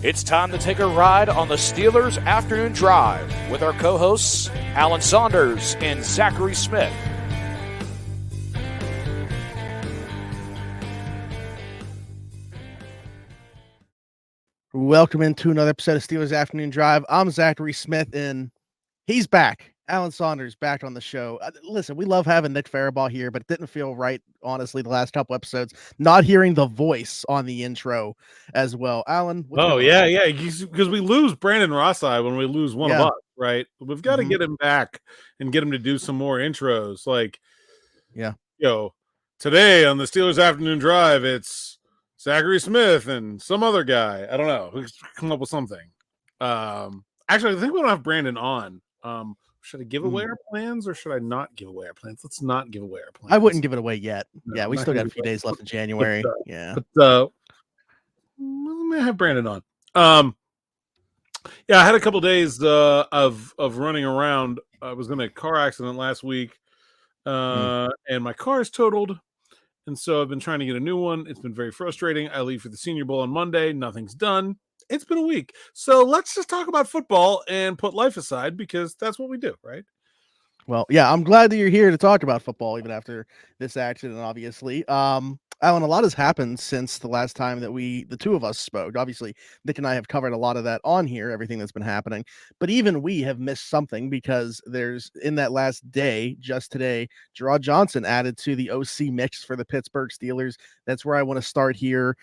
It's time to take a ride on the Steelers Afternoon Drive with our co-hosts, Alan Saunders and Zachary Smith. Welcome into another episode of Steelers Afternoon Drive. I'm Zachary Smith, and he's back. Alan Saunders back on the show. Listen, we love having Nick Faribault here, but it didn't feel right, honestly, the last couple episodes. Not hearing the voice on the intro as well. Alan, what's going on? Yeah, because we lose Brandon Rossai when we lose one of us, right? We've got to get him back and get him to do some more intros. Today on the Steelers Afternoon Drive, it's Zachary Smith and some other guy. I don't know. We come up with something. Actually, I think we don't have Brandon on. Should I give away our plans or should I not give away our plans? Let's not give away our plans. I wouldn't give it away yet. No, yeah, we still got a few days left in January. But let me have Brandon on. I had a couple days of running around. I was in a car accident last week, and my car is totaled. And so I've been trying to get a new one. It's been very frustrating. I leave for the Senior Bowl on Monday. Nothing's done. It's been a week. So let's just talk about football and put life aside because that's what we do, right? Well, yeah, I'm glad that you're here to talk about football even after this accident, obviously. Alan, a lot has happened since the last time that the two of us spoke. Obviously, Nick and I have covered a lot of that on here, everything that's been happening. But even we have missed something because there's, in that last day, just today, Jerrod Johnson added to the OC mix for the Pittsburgh Steelers. That's where I want to start here.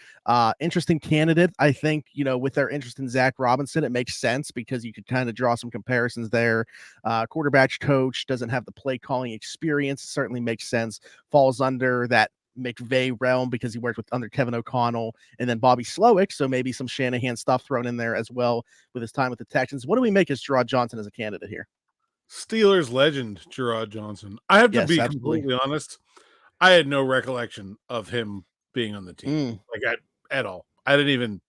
Interesting candidate. I think, with their interest in Zac Robinson, it makes sense because you could kind of draw some comparisons there. Quarterback coach doesn't have the play calling experience. Certainly makes sense. Falls under that McVay realm because he worked under Kevin O'Connell and then Bobby Slowik. So maybe some Shanahan stuff thrown in there as well with his time with the Texans. What do we make as Jerrod Johnson as a candidate here? Steelers legend, Jerrod Johnson. I have to be completely honest. I had no recollection of him being on the team, at all. I didn't even.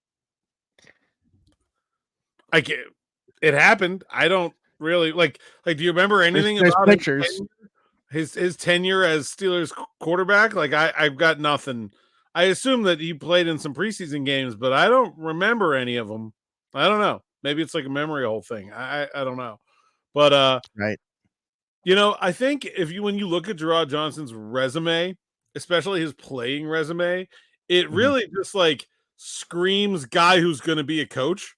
It happened. I don't really like. Do you remember anything about pictures? His tenure as Steelers quarterback? I've got nothing. I assume that he played in some preseason games, but I don't remember any of them. I don't know. Maybe it's like a memory hole thing. I don't know. But right. I think when you look at Jerrod Johnson's resume, especially his playing resume, it really just screams guy who's going to be a coach.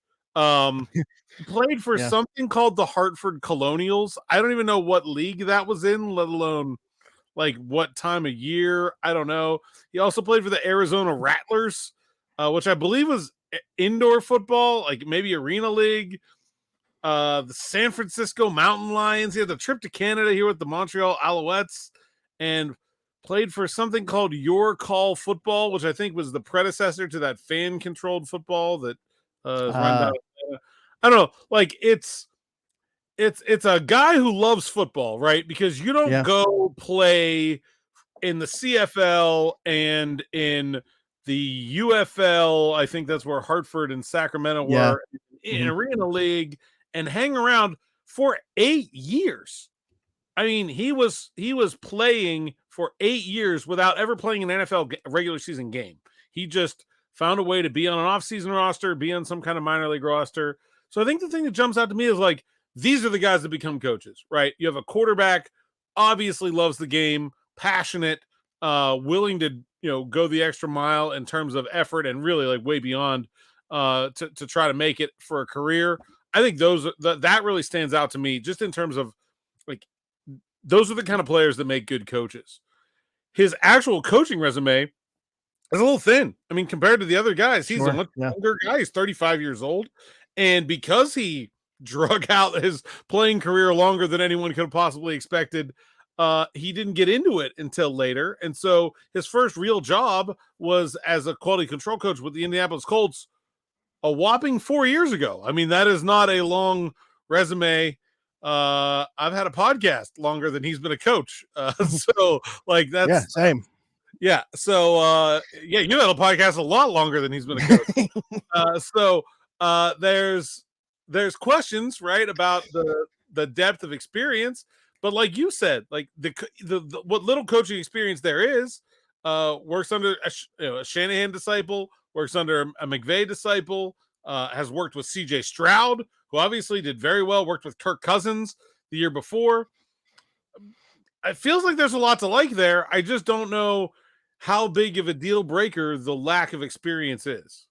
Played for something called the Hartford Colonials. I don't even know what league that was in, let alone what time of year. I don't know. He also played for the Arizona Rattlers, which I believe was indoor football, maybe arena league. The San Francisco Mountain Lions. He had the trip to Canada here with the Montreal Alouettes and played for something called Your Call Football, which I think was the predecessor to that fan-controlled football that is run down. I don't know. It's a guy who loves football, right? Because you don't go play in the CFL and in the UFL. I think that's where Hartford and Sacramento were in Arena League and hang around for 8 years. I mean, he was playing for 8 years without ever playing an NFL regular season game. He just found a way to be on an off-season roster, be on some kind of minor league roster. So I think the thing that jumps out to me is these are the guys that become coaches, right? You have a quarterback, obviously loves the game, passionate, willing to, go the extra mile in terms of effort and really way beyond to try to make it for a career. I think that really stands out to me just in terms of those are the kind of players that make good coaches. His actual coaching resume is a little thin. I mean, compared to the other guys, he's a much younger guy. He's 35 years old. And because he drug out his playing career longer than anyone could have possibly expected, he didn't get into it until later. And so his first real job was as a quality control coach with the Indianapolis Colts a whopping 4 years ago. I mean, that is not a long resume. I've had a podcast longer than he's been a coach. So that's same. Yeah. So you had a podcast a lot longer than he's been a coach. There's questions, right, about the depth of experience, but like you said, the what little coaching experience there is, works under a Shanahan disciple, works under a McVay disciple, has worked with CJ Stroud, who obviously did very well, worked with Kirk Cousins the year before. It feels like there's a lot to like there. I just don't know how big of a deal breaker the lack of experience is.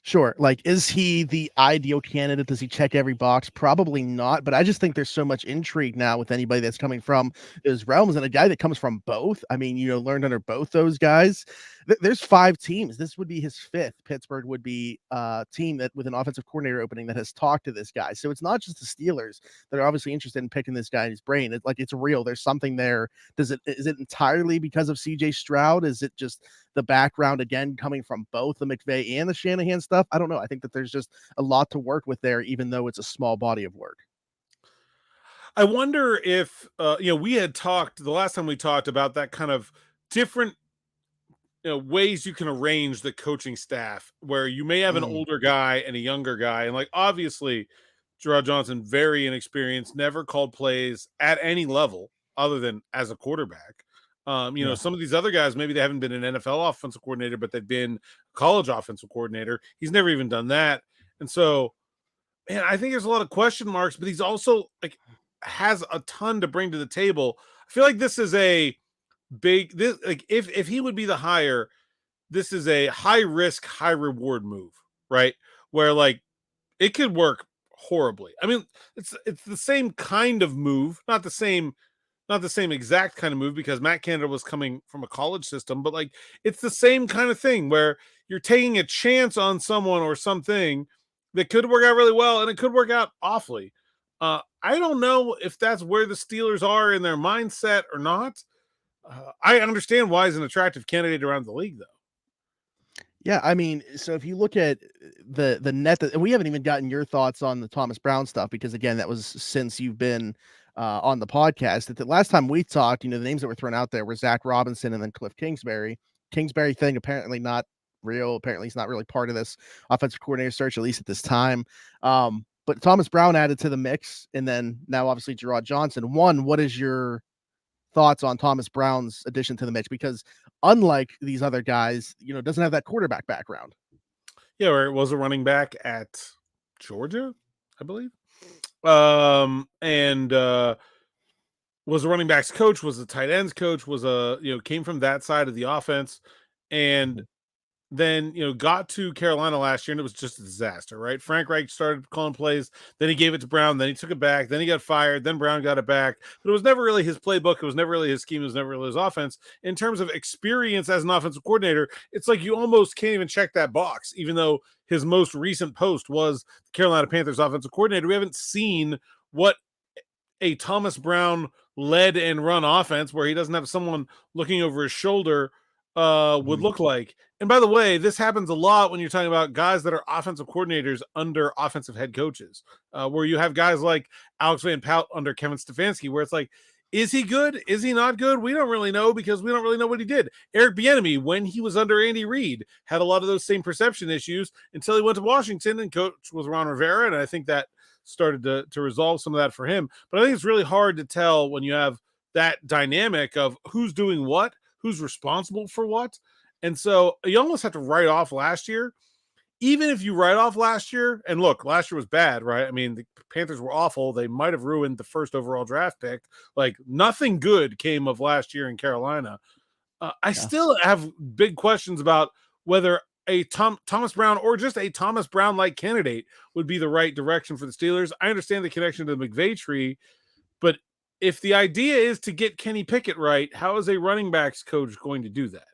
Sure. Like, is he the ideal candidate? Does he check every box? Probably not. But I just think there's so much intrigue now with anybody that's coming from those realms, and a guy that comes from both. I mean, learned under both those guys. There's 5 teams. This would be his 5th. Pittsburgh would be a team that with an offensive coordinator opening that has talked to this guy. So it's not just the Steelers that are obviously interested in picking this guy in his brain. It's real. There's something there. Is it entirely because of CJ Stroud? Is it just the background again coming from both the McVay and the Shanahan stuff? I don't know. I think that there's just a lot to work with there, even though it's a small body of work. I wonder if we had talked the last time we talked about that kind of different ways you can arrange the coaching staff, where you may have an older guy and a younger guy, and like obviously Jerrod Johnson, very inexperienced, never called plays at any level other than as a quarterback. Some of these other guys, maybe they haven't been an NFL offensive coordinator, but they've been college offensive coordinator. He's never even done that. And so, man, I think there's a lot of question marks, but he's also has a ton to bring to the table. I feel like this is a big, if he would be the hire, this is a high risk, high reward move, right? Where it could work horribly. I mean, it's the same kind of move, not the same exact kind of move, because Matt Canada was coming from a college system, but it's the same kind of thing where you're taking a chance on someone or something that could work out really well, and it could work out awfully. I don't know if that's where the Steelers are in their mindset or not. I understand why he's an attractive candidate around the league, though. Yeah, I mean, so if you look at the net, and we haven't even gotten your thoughts on the Thomas Brown stuff, because again, that was since you've been on the podcast. That the last time we talked, the names that were thrown out there were Zac Robinson and then Kliff Kingsbury. Kingsbury thing apparently not real. Apparently, he's not really part of this offensive coordinator search, at least at this time. But Thomas Brown added to the mix, and then now obviously Jerrod Johnson. What is your thoughts on Thomas Brown's addition to the mix? Because unlike these other guys, doesn't have that quarterback background. Yeah, where it was a running back at Georgia, I believe. And was a running backs coach, was a tight ends coach, was came from that side of the offense, and then got to Carolina last year, and it was just a disaster, right? Frank Reich started calling plays, then he gave it to Brown, then he took it back, then he got fired, then Brown got it back, but it was never really his playbook, it was never really his scheme, it was never really his offense. In terms of experience as an offensive coordinator, it's like you almost can't even check that box, even though his most recent post was the Carolina Panthers offensive coordinator. We haven't seen what a Thomas Brown led and run offense, where he doesn't have someone looking over his shoulder, would look like. And by the way, this happens a lot when you're talking about guys that are offensive coordinators under offensive head coaches, where you have guys like Alex Van Pelt under Kevin Stefanski, where it's like, is he good? Is he not good? We don't really know, because we don't really know what he did. Eric Bieniemy, when he was under Andy Reid, had a lot of those same perception issues until he went to Washington and coached with Ron Rivera, and I think that started to resolve some of that for him. But I think it's really hard to tell when you have that dynamic of who's doing what, who's responsible for what. And so you almost have to write off last year. Even if you write off last year, and look, last year was bad, right? I mean, the Panthers were awful. They might have ruined the first overall draft pick. Nothing good came of last year in Carolina. I still have big questions about whether a Thomas Brown or just a Thomas Brown-like candidate would be the right direction for the Steelers. I understand the connection to the McVay tree, but if the idea is to get Kenny Pickett right, how is a running backs coach going to do that?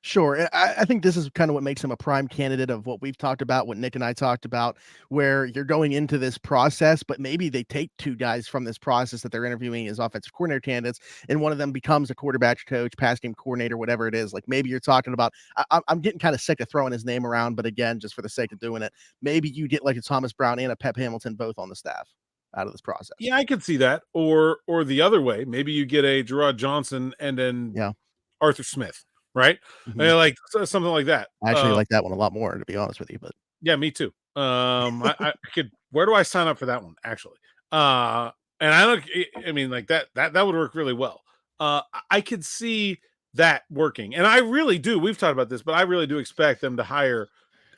Sure. I think this is kind of what makes him a prime candidate of what we've talked about, what Nick and I talked about, where you're going into this process, but maybe they take 2 guys from this process that they're interviewing as offensive coordinator candidates, and one of them becomes a quarterback coach, pass game coordinator, whatever it is. Like maybe you're talking about, I'm getting kind of sick of throwing his name around, but again, just for the sake of doing it, maybe you get like a Thomas Brown and a Pep Hamilton both on the staff out of this process. Yeah, I could see that. Or the other way, maybe you get a Jerrod Johnson and then Arthur Smith, right? Like something like that. I actually like that one a lot more, to be honest with you. But yeah, me too. I could. Where do I sign up for that one? Actually, and I mean, like that would work really well. I could see that working, and I really do. We've talked about this, but I really do expect them to hire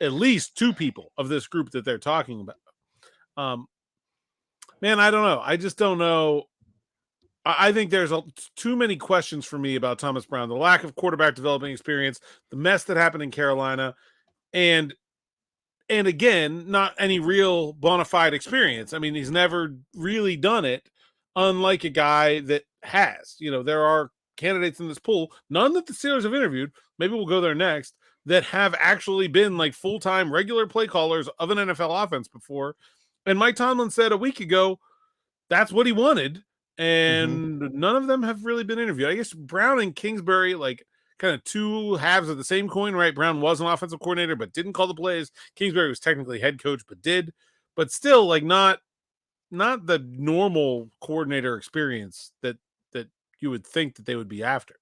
at least two people of this group that they're talking about. Man, I don't know. I just don't know. I think there's too many questions for me about Thomas Brown, the lack of quarterback developing experience, the mess that happened in Carolina, and again, not any real bona fide experience. I mean, he's never really done it, unlike a guy that has. There are candidates in this pool, none that the Steelers have interviewed, maybe we'll go there next, that have actually been like full-time regular play callers of an NFL offense before. And Mike Tomlin said a week ago that's what he wanted, and none of them have really been interviewed. I guess Brown and Kingsbury, like, kind of two halves of the same coin, right? Brown was an offensive coordinator, but didn't call the plays. Kingsbury was technically head coach, but did. But still, like, not the normal coordinator experience that you would think that they would be after.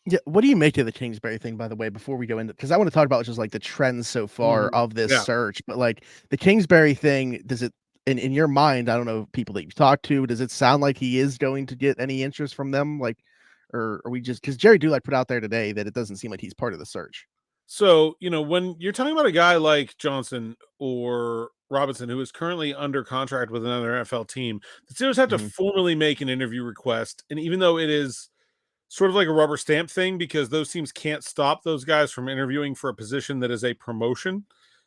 Yeah, what do you make of the Kingsbury thing, by the way, before we go into, because I want to talk about just like the trends so far of this search, but like the Kingsbury thing, does it, in your mind, I don't know, people that you've talked to, does it sound like he is going to get any interest from them? Like, or are we just, because Jerry Dulac put out there today that it doesn't seem like he's part of the search. So, when you're talking about a guy like Johnson or Robinson, who is currently under contract with another NFL team, the Steelers have to formally make an interview request. And even though it is sort of like a rubber stamp thing, because those teams can't stop those guys from interviewing for a position that is a promotion,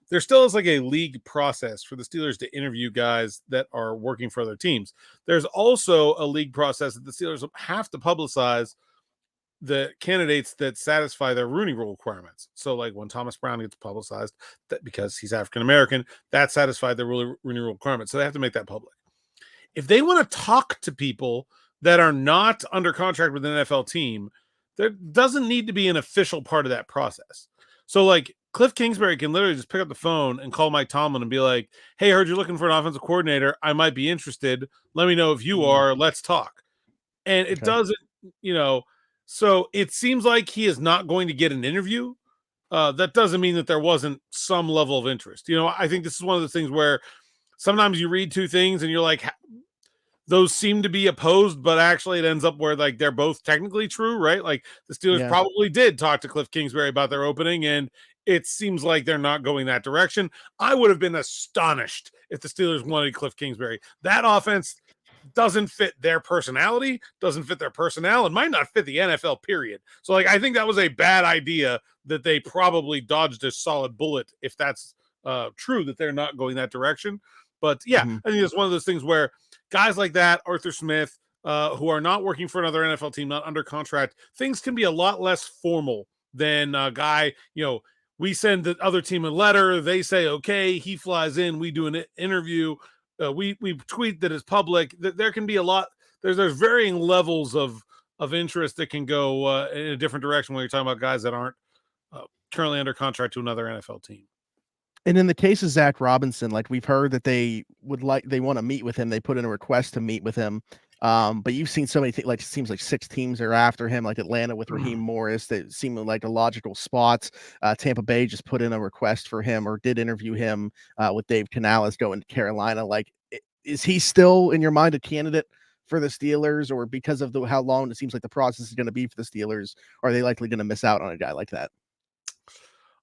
there still is like a league process for the Steelers to interview guys that are working for other teams. There's also a league process that the Steelers have to publicize the candidates that satisfy their Rooney Rule requirements. So like when Thomas Brown gets publicized, that because he's African-American, that satisfied the Rooney Rule requirements. So they have to make that public. If they want to talk to people that are not under contract with an NFL team, there doesn't need to be an official part of that process. So like Kliff Kingsbury can literally just pick up the phone and call Mike Tomlin and be like, hey, I heard you're looking for an offensive coordinator. I might be interested. Let me know if you are. Let's talk. And it doesn't, so it seems like he is not going to get an interview. That doesn't mean that there wasn't some level of interest. I think this is one of the things where sometimes you read two things and you're like, those seem to be opposed, but actually it ends up where like they're both technically true, right? Like the Steelers probably did talk to Kliff Kingsbury about their opening, and it seems like they're not going that direction. I would have been astonished if the Steelers wanted Kliff Kingsbury. That offense doesn't fit their personality, doesn't fit their personnel, and might not fit the NFL, period. So, like, I think that was a bad idea that they probably dodged a solid bullet if that's true, that they're not going that direction. But, yeah, I think it's one of those things where guys like that, Arthur Smith, who are not working for another NFL team, not under contract, things can be a lot less formal than a guy, we send the other team a letter, they say, okay, he flies in, we do an interview, we tweet that it's public. There can be a lot. There's varying levels of interest that can go in a different direction when you're talking about guys that aren't currently under contract to another NFL team. And in the case of Zac Robinson, like we've heard that they want to meet with him. They put in a request to meet with him. But you've seen so many things, like it seems like 6 teams are after him, like Atlanta with Raheem Morris, that seem like a logical spot. Tampa Bay just put in a request for him or did interview him with Dave Canales going to Carolina. Like, is he still in your mind a candidate for the Steelers, or because of how long it seems like the process is going to be for the Steelers, are they likely going to miss out on a guy like that?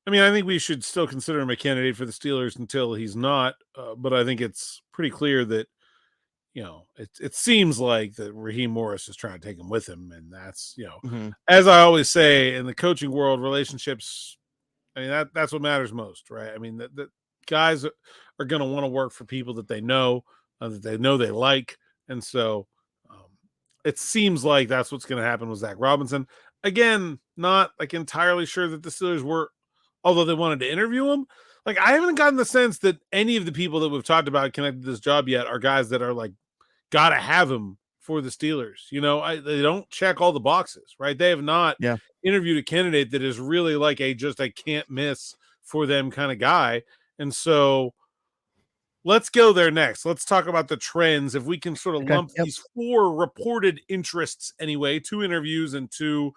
I mean, I think we should still consider him a candidate for the Steelers until he's not. But I think it's pretty clear that, it seems like that Raheem Morris is trying to take him with him. And that's, as I always say, in the coaching world, relationships, I mean, that's what matters most, right? I mean, the guys are going to want to work for people that they know they like. And so it seems like that's what's going to happen with Zac Robinson. Again, not like entirely sure that the Steelers were, although they wanted to interview him. Like, I haven't gotten the sense that any of the people that we've talked about connected to this job yet are guys that are like, got to have him for the Steelers. They don't check all the boxes, right? They have not interviewed a candidate that is really like a can't miss for them kind of guy. And so let's go there next. Let's talk about the trends. If we can sort of lump these 4 reported interests anyway, 2 interviews and 2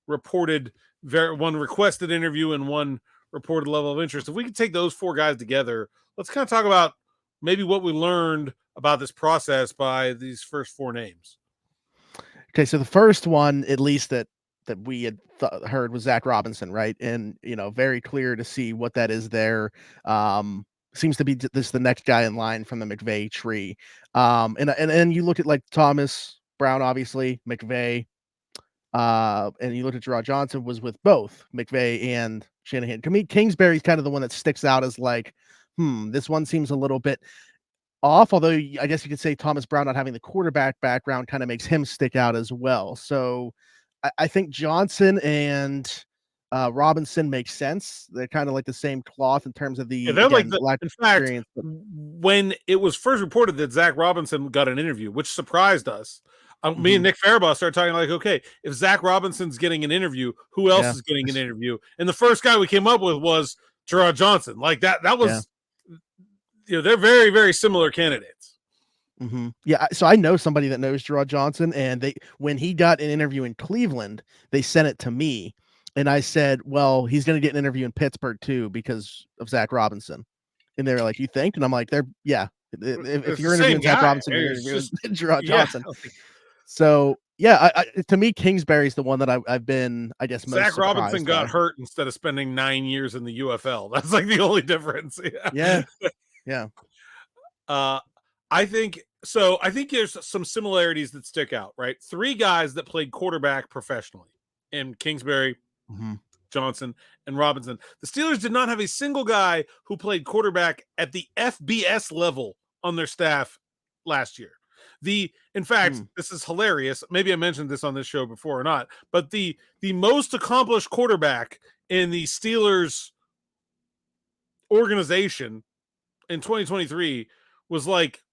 reported, 1 requested interview and 1 reported level of interest. If we could take those 4 guys together, let's kind of talk about maybe what we learned about this process by these first 4 names. Okay, so the first one, at least that that we had heard was Zac Robinson, right? And very clear to see what that is there. Seems to be this the next guy in line from the McVay tree. And you look at like Thomas Brown, obviously McVay, and you look at Jerrod Johnson was with both McVay and Shanahan. To me, Kingsbury's kind of the one that sticks out as like, this one seems a little bit off, although I guess you could say Thomas Brown not having the quarterback background kind of makes him stick out as well. So I think Johnson and Robinson makes sense. They're kind of like the same cloth in terms of the they're again, like lack in of fact, experience. when it was first reported that Zac Robinson got an interview, which surprised us, me and Nick Faribaugh started talking like, okay, if Zac Robinson's getting an interview, who else is getting an interview? And the first guy we came up with was Jerrod Johnson. Like that was, they're very, very similar candidates. Yeah, so I know somebody that knows Jerrod Johnson, and when he got an interview in Cleveland, they sent it to me, and I said, "Well, he's going to get an interview in Pittsburgh too because of Zac Robinson." And they were like, "You think?" And I'm like, If you're interviewing Zac Robinson, you're interviewing Jerrod Johnson." So to me, Kingsbury's the one that I've been, I guess, most Zac Robinson got by. hurt instead of spending 9 years in the UFL. That's like the only difference. Yeah. I think there's some similarities that stick out, right? 3 guys that played quarterback professionally in Kingsbury, Johnson, and Robinson. The Steelers did not have a single guy who played quarterback at the FBS level on their staff last year. In fact, this is hilarious. Maybe I mentioned this on this show before or not, but the most accomplished quarterback in the Steelers organization in 2023 was like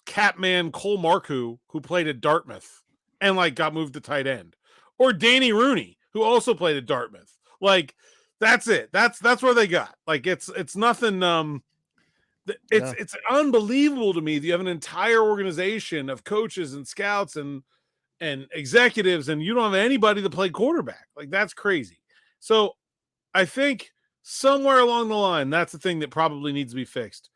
Catman Cole Marcoux, who played at Dartmouth and like got moved to tight end, or Danny Rooney, who also played at Dartmouth. Like that's it. That's where they got. Like it's nothing. It's unbelievable to me that you have an entire organization of coaches and scouts and executives, and you don't have anybody that played quarterback. Like that's crazy. So I think somewhere along the line, that's the thing that probably needs to be fixed.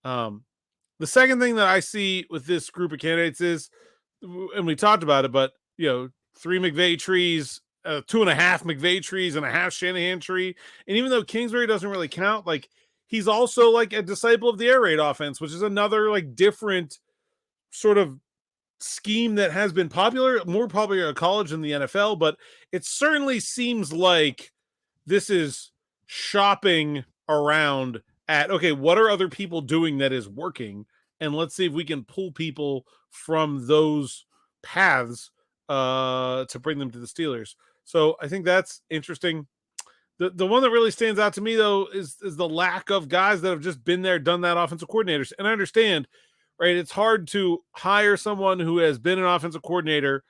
The second thing that I see with this group of candidates is, and we talked about it, but 3 McVay trees, 2.5 McVay trees, and a half Shanahan tree. And even though Kingsbury doesn't really count, like he's also like a disciple of the air raid offense, which is another like different sort of scheme that has been more popular at college than the NFL. But it certainly seems like this is shopping around at, okay, what are other people doing that is working? And let's see if we can pull people from those paths to bring them to the Steelers. So I think that's interesting. The one that really stands out to me, though, is the lack of guys that have just been there, done that, offensive coordinators. And I understand, right? It's hard to hire someone who has been an offensive coordinator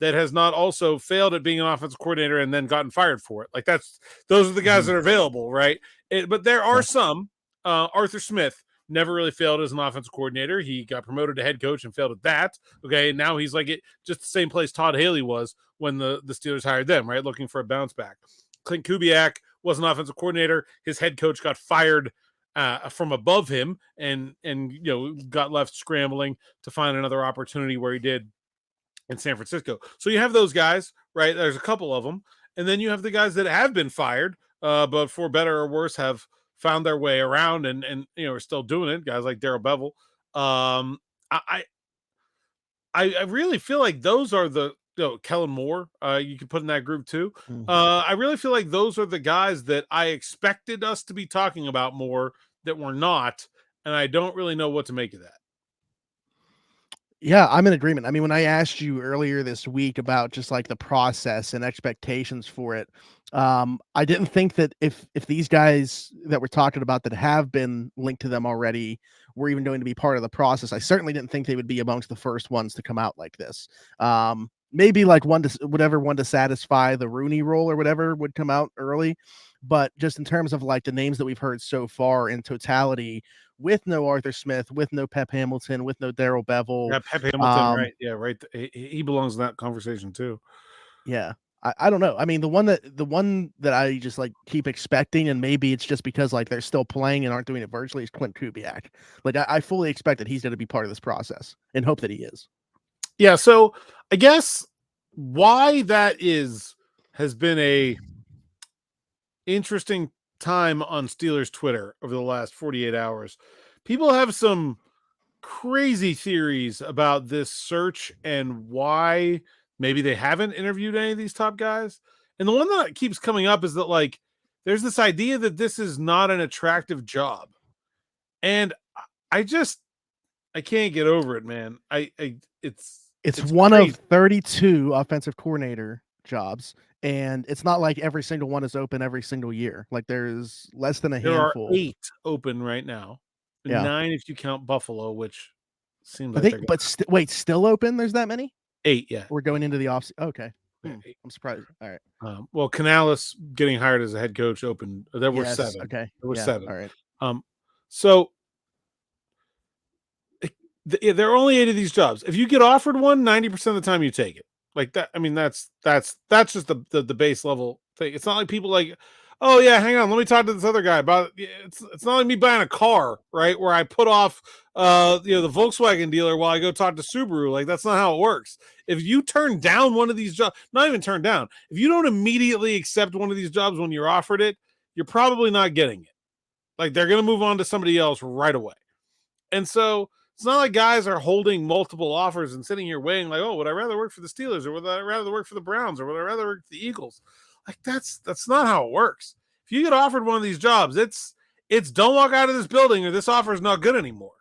that has not also failed at being an offensive coordinator and then gotten fired for it. Like those are the guys that are available, right? But there are some. Arthur Smith never really failed as an offensive coordinator. He got promoted to head coach and failed at that. Okay, and now he's like just the same place Todd Haley was when the Steelers hired them, right? Looking for a bounce back. Clint Kubiak was an offensive coordinator. His head coach got fired from above him and got left scrambling to find another opportunity where he did in San Francisco. So you have those guys, right? There's a couple of them. And then you have the guys that have been fired, but for better or worse have found their way around and are still doing it. Guys like Darrell Bevell. I really feel like those are the Kellen Moore. You could put in that group too. I really feel like those are the guys that I expected us to be talking about more that we're not, and I don't really know what to make of that. Yeah, I'm in agreement. I mean, when I asked you earlier this week about just like the process and expectations for it, I didn't think that if these guys that we're talking about that have been linked to them already were even going to be part of the process, I certainly didn't think they would be amongst the first ones to come out like this. Maybe like one to satisfy the Rooney role or whatever would come out early. But just in terms of like the names that we've heard so far in totality, with no Arthur Smith, with no Pep Hamilton, with no Darrell Bevell. Yeah, Pep Hamilton, right? Yeah, right. He belongs in that conversation too. Yeah. I don't know. I mean, the one that I just like keep expecting, and maybe it's just because like they're still playing and aren't doing it virtually, is Clint Kubiak. Like I fully expect that he's going to be part of this process and hope that he is. Yeah. So I guess why that is has been a interesting time on Steelers Twitter over the last 48 hours. People have some crazy theories about this search and why maybe they haven't interviewed any of these top guys. And the one that keeps coming up is that, like, there's this idea that this is not an attractive job. And I can't get over it, man. It's one crazy. of 32 offensive coordinator jobs, and it's not like every single one is open every single year. Like, there's less than a handful. There are 8 open right now. Yeah. 9 if you count Buffalo, which seems wait, still open? There's that many? 8, yeah. We're going into the off. Okay. Yeah, I'm surprised. All right. Well, Canales getting hired as a head coach opened. There were 7. Okay. There were 7. All right. So there are only 8 of these jobs. If you get offered one, 90% of the time you take it. Like that. I mean, that's just the base level thing. It's not like people like, oh yeah, hang on, let me talk to this other guy about it. It's not like me buying a car, right? Where I put off the Volkswagen dealer while I go talk to Subaru. Like, that's not how it works. If you turn down one of these jobs, not even turn down, if you don't immediately accept one of these jobs when you're offered it, you're probably not getting it. Like, they're going to move on to somebody else right away. And so it's not like guys are holding multiple offers and sitting here weighing like, oh, would I rather work for the Steelers, or would I rather work for the Browns, or would I rather work for the Eagles? Like, that's not how it works. If you get offered one of these jobs, it's don't walk out of this building or this offer is not good anymore.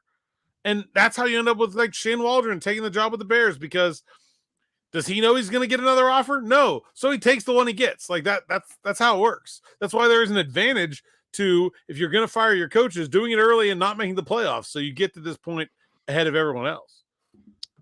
And that's how you end up with, like, Shane Waldron taking the job with the Bears, because does he know he's going to get another offer? No. So he takes the one he gets. Like, that's how it works. That's why there is an advantage to, if you're going to fire your coaches, doing it early and not making the playoffs, so you get to this point ahead of everyone else.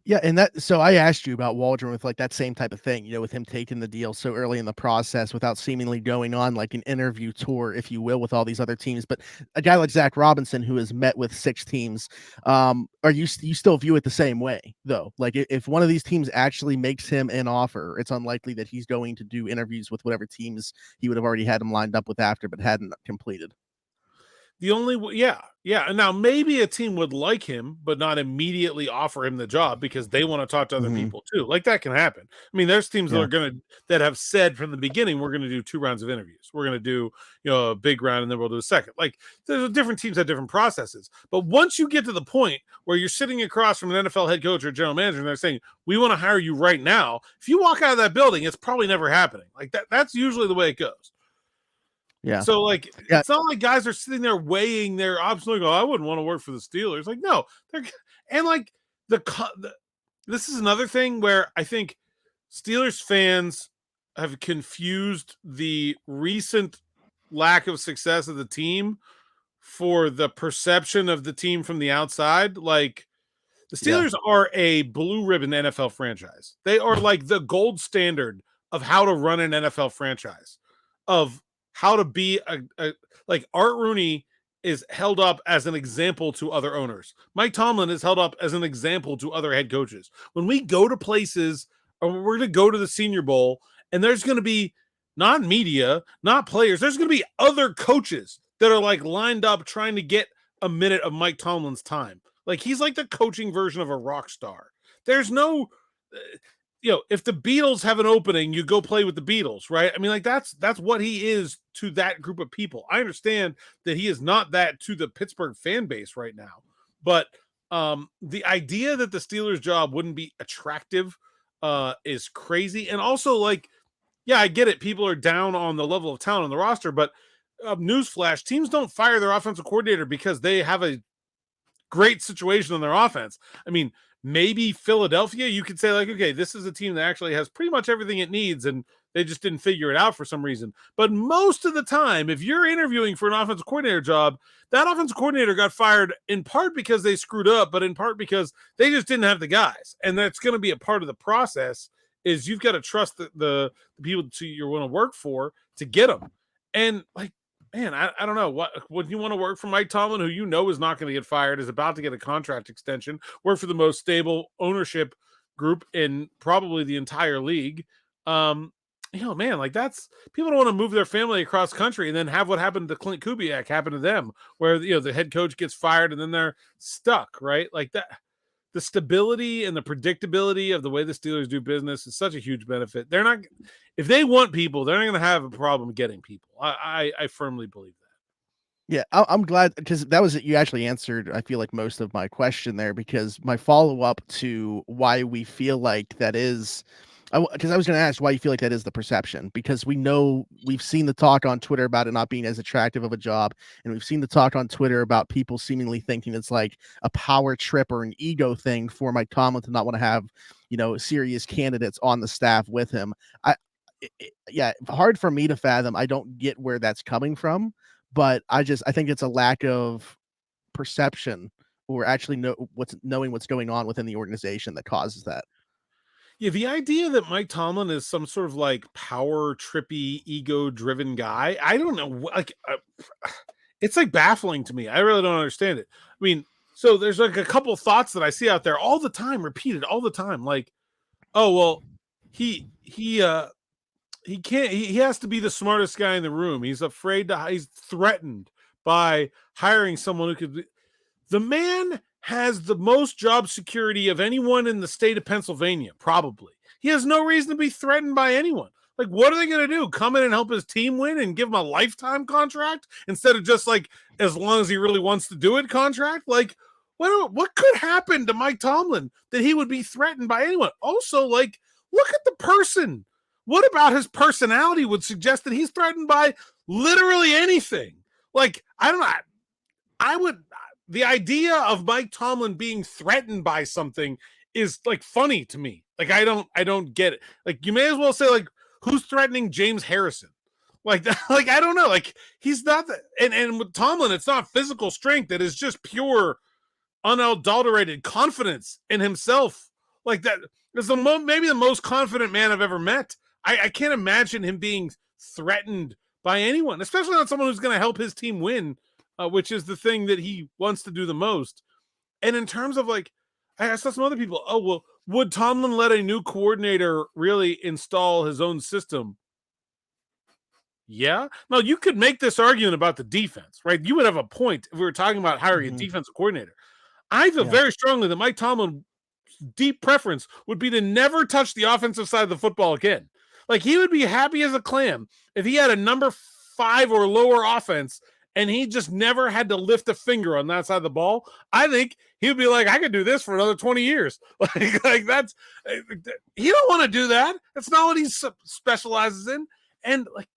Yeah, and so I asked you about Waldron with, like, that same type of thing, with him taking the deal so early in the process without seemingly going on like an interview tour, if you will, with all these other teams. But a guy like Zac Robinson, who has met with 6 teams, are you still view it the same way, though? Like, if one of these teams actually makes him an offer, it's unlikely that he's going to do interviews with whatever teams he would have already had him lined up with after, but hadn't completed. And now maybe a team would like him, but not immediately offer him the job because they want to talk to other people too. Like, that can happen. I mean, there's teams that have said from the beginning, we're going to do 2 rounds of interviews. We're going to do, a big round and then we'll do a second. Like, there's different teams have different processes. But once you get to the point where you're sitting across from an NFL head coach or general manager and they're saying, we want to hire you right now, if you walk out of that building, it's probably never happening. Like, that's usually the way it goes. Yeah. So, like, it's not like guys are sitting there weighing their options. Like, I wouldn't want to work for the Steelers. Like, no, this is another thing where I think Steelers fans have confused the recent lack of success of the team for the perception of the team from the outside. Like, the Steelers are a blue ribbon NFL franchise. They are like the gold standard of how to run an NFL franchise, of how to be like Art Rooney is held up as an example to other owners. Mike Tomlin is held up as an example to other head coaches. When we go to places, or we're going to go to the Senior Bowl, and there's going to be not media, not players, there's going to be other coaches that are, like, lined up trying to get a minute of Mike Tomlin's time. Like, he's like the coaching version of a rock star. There's no if the Beatles have an opening, you go play with the Beatles, right? I mean, like, that's what he is to that group of people. I understand that he is not that to the Pittsburgh fan base right now, but the idea that the Steelers job wouldn't be attractive is crazy. And also, like, yeah, I get it. People are down on the level of talent on the roster, but newsflash, teams don't fire their offensive coordinator because they have a great situation on their offense. I mean, maybe Philadelphia, you could say, like, okay, this is a team that actually has pretty much everything it needs, and they just didn't figure it out for some reason. But most of the time, if you're interviewing for an offensive coordinator job, that offensive coordinator got fired in part because they screwed up, but in part because they just didn't have the guys. And that's going to be a part of the process, is you've got to trust the people you want to work for to get them. And, like, man, I don't know. Would you want to work for Mike Tomlin, who is not going to get fired, is about to get a contract extension, work for the most stable ownership group in probably the entire league? Man, like, that's, people don't want to move their family across country and then have what happened to Clint Kubiak happen to them, where the head coach gets fired and then they're stuck, right? Like, the stability and the predictability of the way the Steelers do business is such a huge benefit. They're not, if they want people, they're not going to have a problem getting people. I firmly believe that. Yeah, I'm glad, because that was it. You actually answered, I feel like, most of my question there, because my follow-up to why we feel like that is, because I was going to ask why you feel like that is the perception, because we've seen the talk on Twitter about it not being as attractive of a job, and we've seen the talk on Twitter about people seemingly thinking it's like a power trip or an ego thing for Mike Tomlin to not want to have, serious candidates on the staff with him. Yeah, hard for me to fathom. I don't get where that's coming from. But I think it's a lack of perception or actually knowing what's going on within the organization that causes that. Yeah, the idea that Mike Tomlin is some sort of like power trippy, ego driven guy, I don't know. Like, it's like baffling to me. I really don't understand it. I mean, so there's like a couple thoughts that I see out there all the time, repeated all the time. Like, oh well, he can't, he has to be the smartest guy in the room. He's threatened by hiring someone who could be. The man has the most job security of anyone in the state of Pennsylvania, probably. He has no reason to be threatened by anyone. Like, what are they going to do? Come in and help his team win and give him a lifetime contract instead of just like, as long as he really wants to do it contract? Like, what could happen to Mike Tomlin that he would be threatened by anyone? Also, like, look at the person. What about his personality would suggest that he's threatened by literally anything? Like, I don't know. The idea of Mike Tomlin being threatened by something is like funny to me. Like, I don't get it. Like, you may as well say, like, who's threatening James Harrison? Like, like, I don't know. Like, he's not and with Tomlin, it's not physical strength. It is just pure, unadulterated confidence in himself. Like, that is maybe the most confident man I've ever met. I can't imagine him being threatened by anyone, especially not someone who's going to help his team win, which is the thing that he wants to do the most. And in terms of, like, I saw some other people, oh, well, would Tomlin let a new coordinator really install his own system? Yeah. Now, you could make this argument about the defense, right? You would have a point if we were talking about hiring a defensive coordinator. I feel very strongly that Mike Tomlin's deep preference would be to never touch the offensive side of the football again. Like, he would be happy as a clam if he had a number 5 or lower offense and he just never had to lift a finger on that side of the ball. I think he would be like, I could do this for another 20 years. Like that's, he don't want to do that. That's not what he specializes in. And like,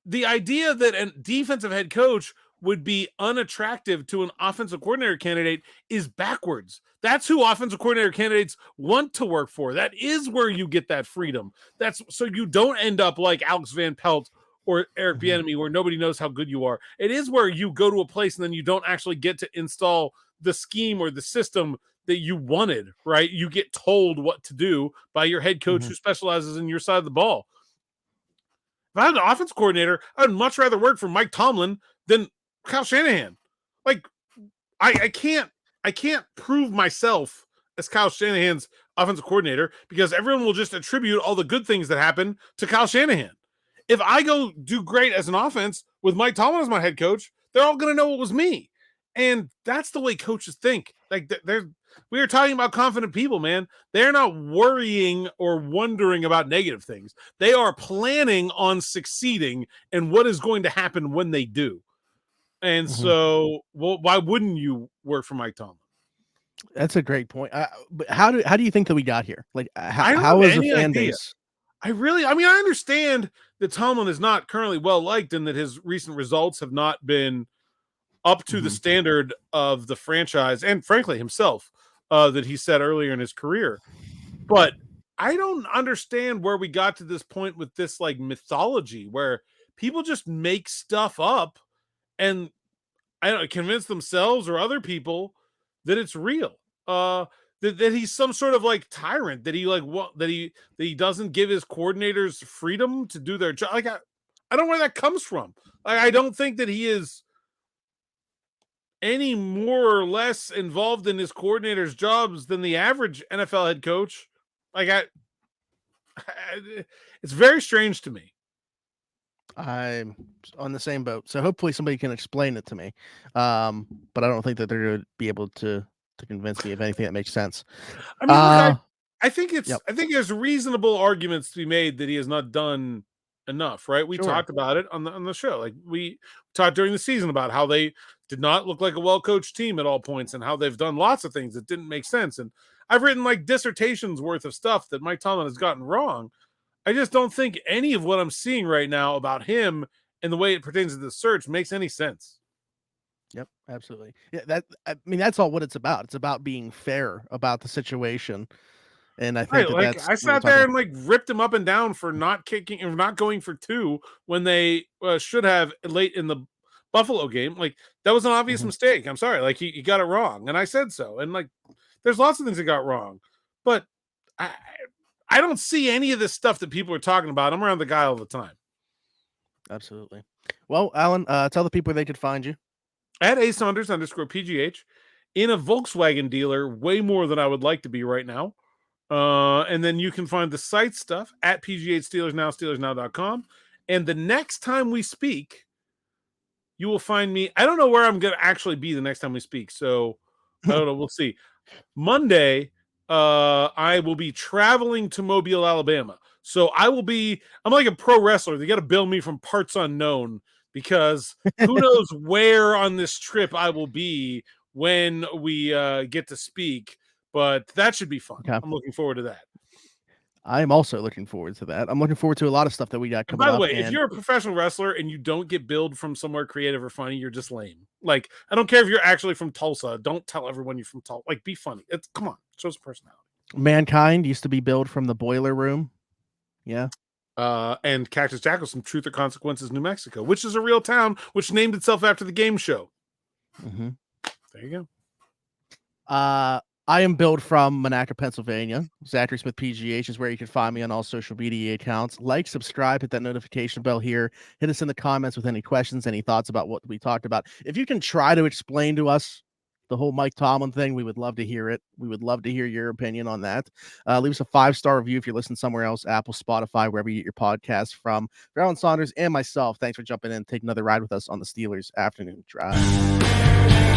the idea that a defensive head coach would be unattractive to an offensive coordinator candidate is backwards. That's who offensive coordinator candidates want to work for. That is where you get that freedom. That's so you don't end up like Alex Van Pelt or Eric Bieniemy, where nobody knows how good you are. It is where you go to a place and then you don't actually get to install the scheme or the system that you wanted, right? You get told what to do by your head coach who specializes in your side of the ball. If I had an offense coordinator, I'd much rather work for Mike Tomlin than Kyle Shanahan. Like, I can't prove myself as Kyle Shanahan's offensive coordinator because everyone will just attribute all the good things that happen to Kyle Shanahan. If I go do great as an offense with Mike Tomlin as my head coach, they're all going to know it was me. And that's the way coaches think. Like, we are talking about confident people, man. They're not worrying or wondering about negative things. They are planning on succeeding and what is going to happen when they do. And so, well, why wouldn't you work for Mike Tomlin? That's a great point. But how do you think that we got here? Like, how is the fan base? I understand that Tomlin is not currently well liked and that his recent results have not been up to the standard of the franchise and, frankly, himself that he said earlier in his career. But I don't understand where we got to this point with this like mythology where people just make stuff up and I don't convince themselves or other people that it's real. That he's some sort of like tyrant, that he like what that he doesn't give his coordinators freedom to do their job. Like I don't know where that comes from. Like I don't think that he is any more or less involved in his coordinator's jobs than the average NFL head coach. Like it's very strange to me. I'm on the same boat. So hopefully somebody can explain it to me. But I don't think that they're going to be able to to convince me of anything that makes sense. I mean, look, I think Yep. I think there's reasonable arguments to be made that he has not done enough, right? We Sure. talked about it on the show. Like we talked during the season about how they did not look like a well-coached team at all points and how they've done lots of things that didn't make sense. And I've written like dissertations worth of stuff that Mike Tomlin has gotten wrong. I just don't think any of what I'm seeing right now about him and the way it pertains to the search makes any sense. Yep, absolutely. Yeah, that's all what it's about. It's about being fair about the situation. And I think I sat there and like ripped him up and down for not kicking and not going for 2 when they should have late in the Buffalo game. Like that was an obvious mistake. I'm sorry. Like he got it wrong. And I said so. And like, there's lots of things that got wrong, but I don't see any of this stuff that people are talking about. I'm around the guy all the time. Absolutely. Well, Alan, tell the people where they could find you. At @Saunders_PGH in a Volkswagen dealer, way more than I would like to be right now. And then you can find the site stuff at PGH Steelers Now, SteelersNow.com. And the next time we speak, you will find me. I don't know where I'm going to actually be the next time we speak. So I don't know. We'll see. Monday, I will be traveling to Mobile, Alabama. So I'm like a pro wrestler. They got to bill me from parts unknown because who knows where on this trip I will be when we get to speak. But that should be fun. Okay. I'm looking forward to that. I'm also looking forward to that. I'm looking forward to a lot of stuff that we got coming up. By the way, if you're a professional wrestler and you don't get billed from somewhere creative or funny, you're just lame. Like, I don't care if you're actually from Tulsa. Don't tell everyone you're from Tulsa. Like, be funny. Come on. Show some personality. Mankind used to be billed from the Boiler Room. Yeah. And Cactus Jack was from Truth or Consequences, New Mexico, which is a real town which named itself after the game show. Mm-hmm. There you go. I am billed from Monaca, Pennsylvania. Zachary Smith PGH is where you can find me on all social media accounts. Like, subscribe, hit that notification bell here. Hit us in the comments with any questions, any thoughts about what we talked about. If you can try to explain to us the whole Mike Tomlin thing, we would love to hear it. We would love to hear your opinion on that. Leave us a 5-star review if you're listening somewhere else, Apple, Spotify, wherever you get your podcast from. For Alan Saunders and myself, thanks for jumping in and taking another ride with us on the Steelers Afternoon Drive.